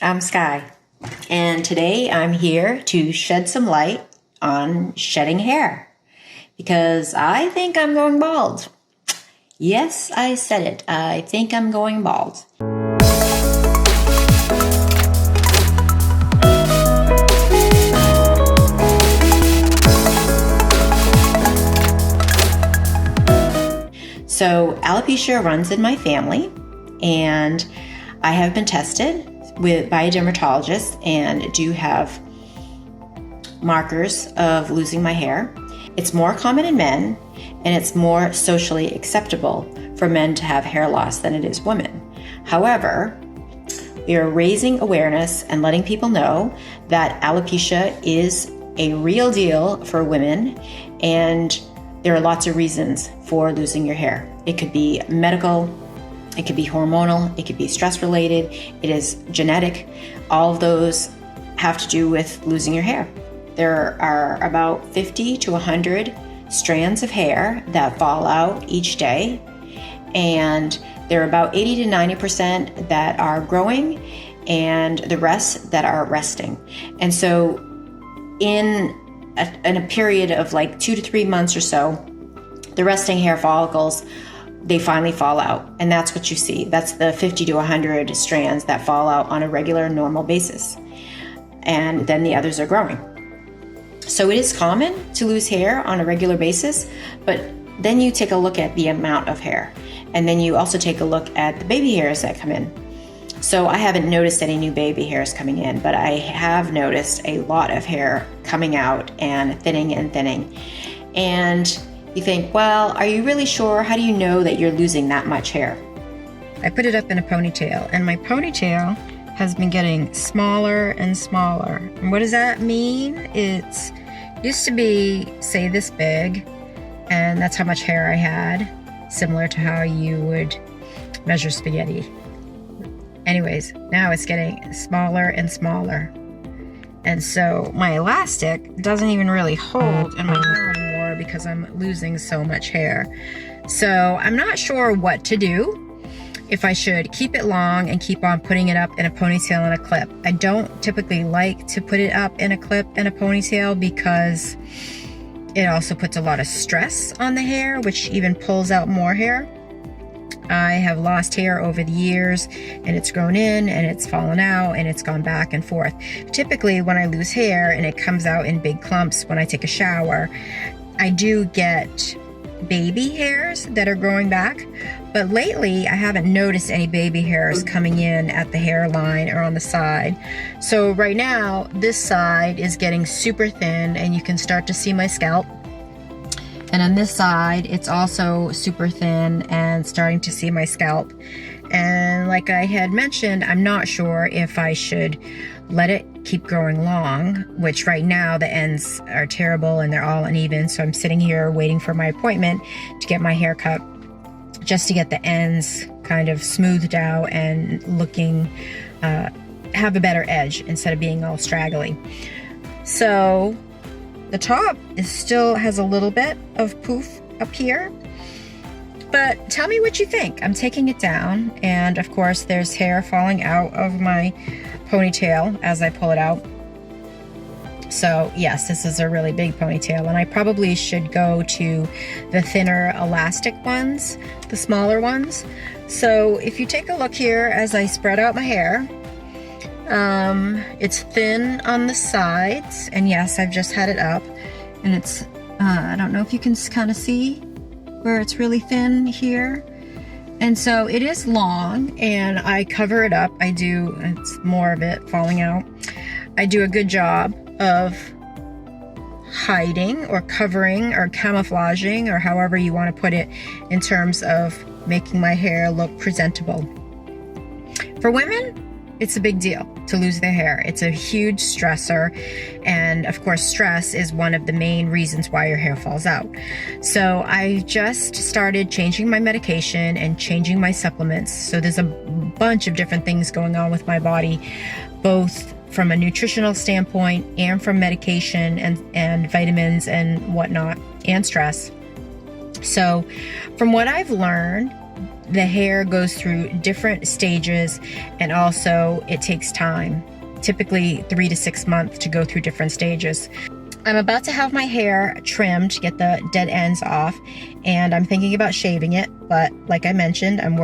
I'm Sky, and today I'm here to shed some light on shedding hair because I think I'm going bald. Yes, I said it. I think I'm going bald. So alopecia runs in my family, and I have been tested by a dermatologist and do have markers of losing my hair. It's more common in men, and it's more socially acceptable for men to have hair loss than it is women. However, we are raising awareness and letting people know that alopecia is a real deal for women, and there are lots of reasons for losing your hair. It could be medical, it could be hormonal, it could be stress related, it is genetic. All of those have to do with losing your hair. There are about 50 to 100 strands of hair that fall out each day, and there are about 80 to 90% that are growing and the rest that are resting. And so in a period of like 2 to 3 months or so, the resting hair follicles, they finally fall out. And that's what you see. That's the 50 to 100 strands that fall out on a regular, normal basis. And then the others are growing. So it is common to lose hair on a regular basis, but then you take a look at the amount of hair. And then you also take a look at the baby hairs that come in. So I haven't noticed any new baby hairs coming in, but I have noticed a lot of hair coming out and thinning and thinning. And you think, well, are you really sure? How do you know that you're losing that much hair? I put it up in a ponytail, and my ponytail has been getting smaller and smaller. And what does that mean? It used to be, say, this big, and that's how much hair I had, similar to how you would measure spaghetti. Anyways, now it's getting smaller and smaller. And so my elastic doesn't even really hold in my hair anymore because I'm losing so much hair. So I'm not sure what to do, if I should keep it long and keep on putting it up in a ponytail and a clip. I don't typically like to put it up in a clip and a ponytail because it also puts a lot of stress on the hair, which even pulls out more hair. I have lost hair over the years, and it's grown in and it's fallen out and it's gone back and forth. Typically when I lose hair and it comes out in big clumps when I take a shower, I do get baby hairs that are growing back. But lately I haven't noticed any baby hairs coming in at the hairline or on the side. So right now this side is getting super thin and you can start to see my scalp. And on this side, it's also super thin and starting to see my scalp. And like I had mentioned, I'm not sure if I should let it keep growing long, which right now the ends are terrible and they're all uneven. So I'm sitting here waiting for my appointment to get my hair cut, just to get the ends kind of smoothed out and looking, have a better edge instead of being all straggly. So the top still has a little bit of poof up here, but tell me what you think. I'm taking it down, and of course there's hair falling out of my ponytail as I pull it out. So yes, this is a really big ponytail, and I probably should go to the thinner elastic ones, the smaller ones. So if you take a look here as I spread out my hair, it's thin on the sides, and yes, I've just had it up, and it's I don't know if you can kind of see where it's really thin here. And so it is long, and I cover it up. It's more of it falling out. I do a good job of hiding or covering or camouflaging, or however you want to put it, in terms of making my hair look presentable. For women, it's a big deal to lose their hair. It's a huge stressor. And of course, stress is one of the main reasons why your hair falls out. So I just started changing my medication and changing my supplements. So there's a bunch of different things going on with my body, both from a nutritional standpoint and from medication and vitamins and whatnot, and stress. So from what I've learned, the hair goes through different stages, and also it takes time, typically 3 to 6 months to go through different stages. I'm about to have my hair trimmed to get the dead ends off, and I'm thinking about shaving it, but like I mentioned, I'm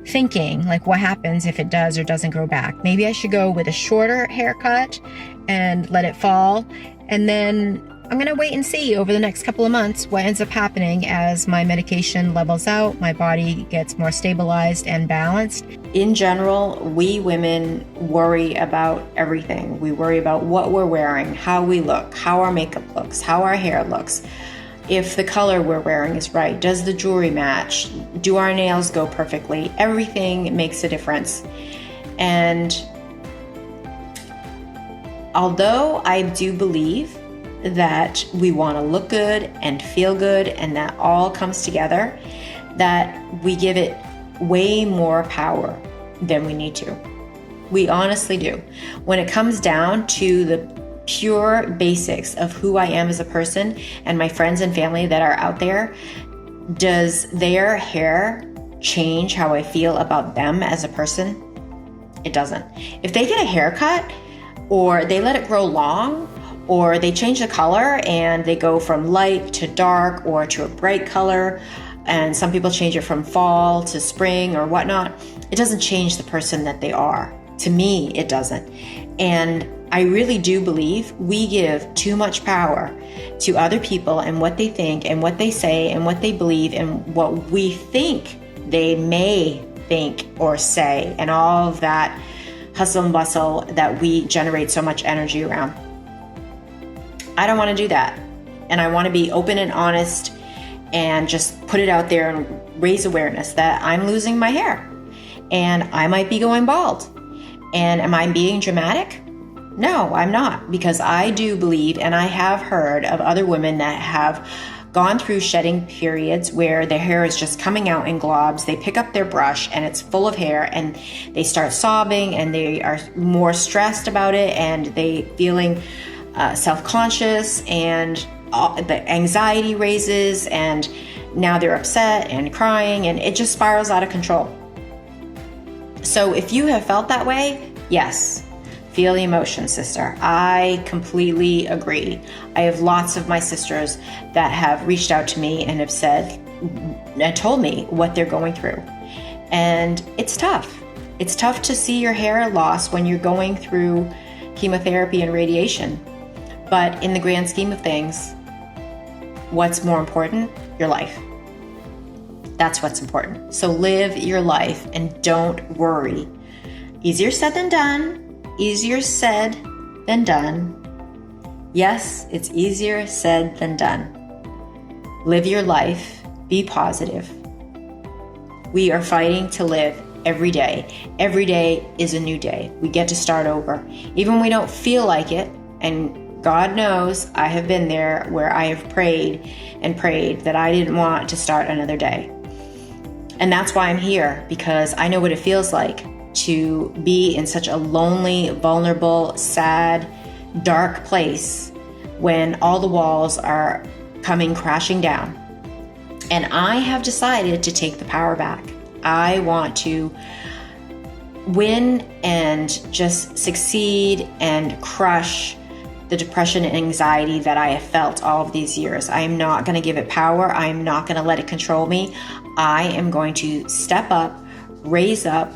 thinking like what happens if it does or doesn't grow back. Maybe I should go with a shorter haircut and let it fall, and then I'm gonna wait and see over the next couple of months what ends up happening as my medication levels out, my body gets more stabilized and balanced. In general, we women worry about everything. We worry about what we're wearing, how we look, how our makeup looks, how our hair looks, if the color we're wearing is right, does the jewelry match, do our nails go perfectly? Everything makes a difference. And although I do believe that we want to look good and feel good and that all comes together, that we give it way more power than we need to. We honestly do. When it comes down to the pure basics of who I am as a person and my friends and family that are out there, does their hair change how I feel about them as a person? It doesn't. If they get a haircut or they let it grow long, or they change the color and they go from light to dark or to a bright color, and some people change it from fall to spring or whatnot, it doesn't change the person that they are. To me, it doesn't. And I really do believe we give too much power to other people and what they think and what they say and what they believe and what we think they may think or say, and all of that hustle and bustle that we generate so much energy around. I don't want to do that. And I want to be open and honest and just put it out there and raise awareness that I'm losing my hair and I might be going bald. And am I being dramatic? No, I'm not, because I do believe, and I have heard of other women that have gone through shedding periods where their hair is just coming out in globs. They pick up their brush and it's full of hair and they start sobbing and they are more stressed about it and they feeling self-conscious, and the anxiety raises, and now they're upset and crying, and it just spirals out of control. So if you have felt that way, yes, feel the emotion, sister. I completely agree. I have lots of my sisters that have reached out to me and have said and told me what they're going through. And it's tough. It's tough to see your hair loss when you're going through chemotherapy and radiation. But in the grand scheme of things, what's more important? Your life. That's what's important. So live your life and don't worry. Easier said than done. Easier said than done. Yes, it's easier said than done. Live your life. Be positive. We are fighting to live every day. Every day is a new day. We get to start over. Even when we don't feel like it, and God knows I have been there where I have prayed and prayed that I didn't want to start another day. And that's why I'm here, because I know what it feels like to be in such a lonely, vulnerable, sad, dark place when all the walls are coming crashing down. And I have decided to take the power back. I want to win and just succeed and crush the depression and anxiety that I have felt all of these years. I am not going to give it power. I am not going to let it control me. I am going to step up, raise up,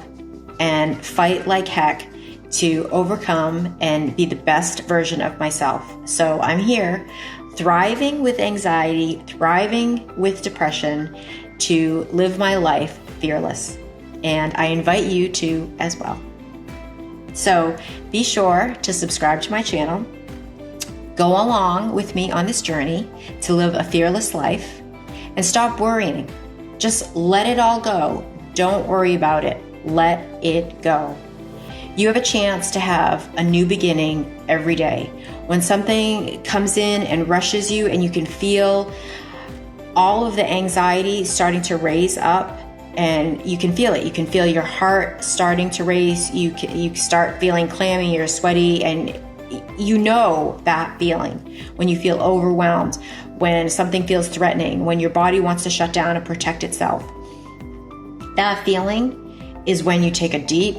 and fight like heck to overcome and be the best version of myself. So I'm here, thriving with anxiety, thriving with depression, to live my life fearless. And I invite you to as well. So be sure to subscribe to my channel. Go along with me on this journey to live a fearless life and stop worrying. Just let it all go. Don't worry about it. Let it go. You have a chance to have a new beginning every day. When something comes in and rushes you and you can feel all of the anxiety starting to raise up, and you can feel it. You can feel your heart starting to race. You start feeling clammy or sweaty, and you know that feeling when you feel overwhelmed. when something feels threatening, when your body wants to shut down and protect itself. That feeling is when you take a deep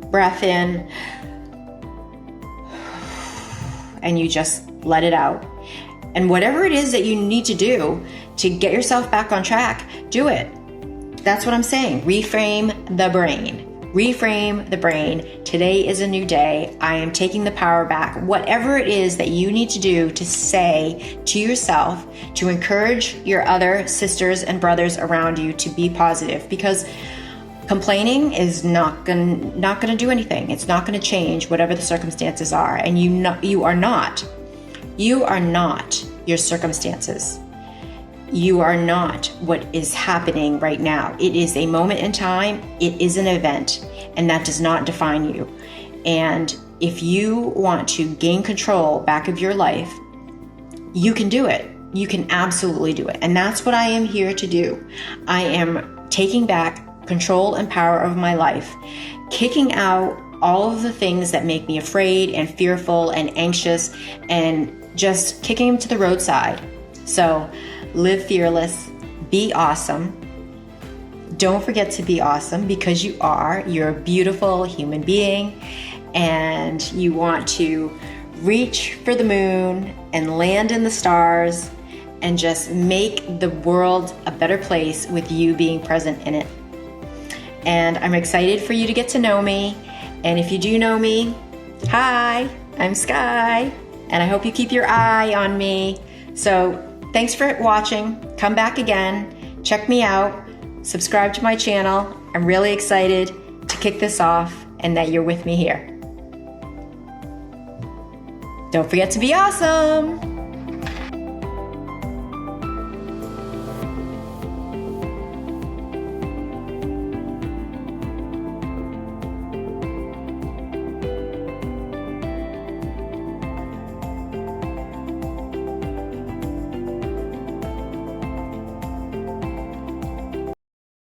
breath in and you just let it out. And whatever it is that you need to do to get yourself back on track, do it. That's what I'm saying. Reframe the brain. Reframe the brain. Today is a new day. I am taking the power back. Whatever it is that you need to do to say to yourself, to encourage your other sisters and brothers around you to be positive, because complaining is not gonna do anything. It's not gonna change whatever the circumstances are. And you are not your circumstances. You are not what is happening right now. It is a moment in time. It is an event, and that does not define you. And if you want to gain control back of your life, you can do it. You can absolutely do it. And that's what I am here to do. I am taking back control and power of my life, kicking out all of the things that make me afraid and fearful and anxious, and just kicking them to the roadside. So live fearless, be awesome. Don't forget to be awesome, because you are. You're a beautiful human being, and you want to reach for the moon and land in the stars and just make the world a better place with you being present in it. And I'm excited for you to get to know me. And if you do know me, hi, I'm Sky, and I hope you keep your eye on me. So thanks for watching. Come back again. Check me out. Subscribe to my channel. I'm really excited to kick this off and that you're with me here. Don't forget to be awesome.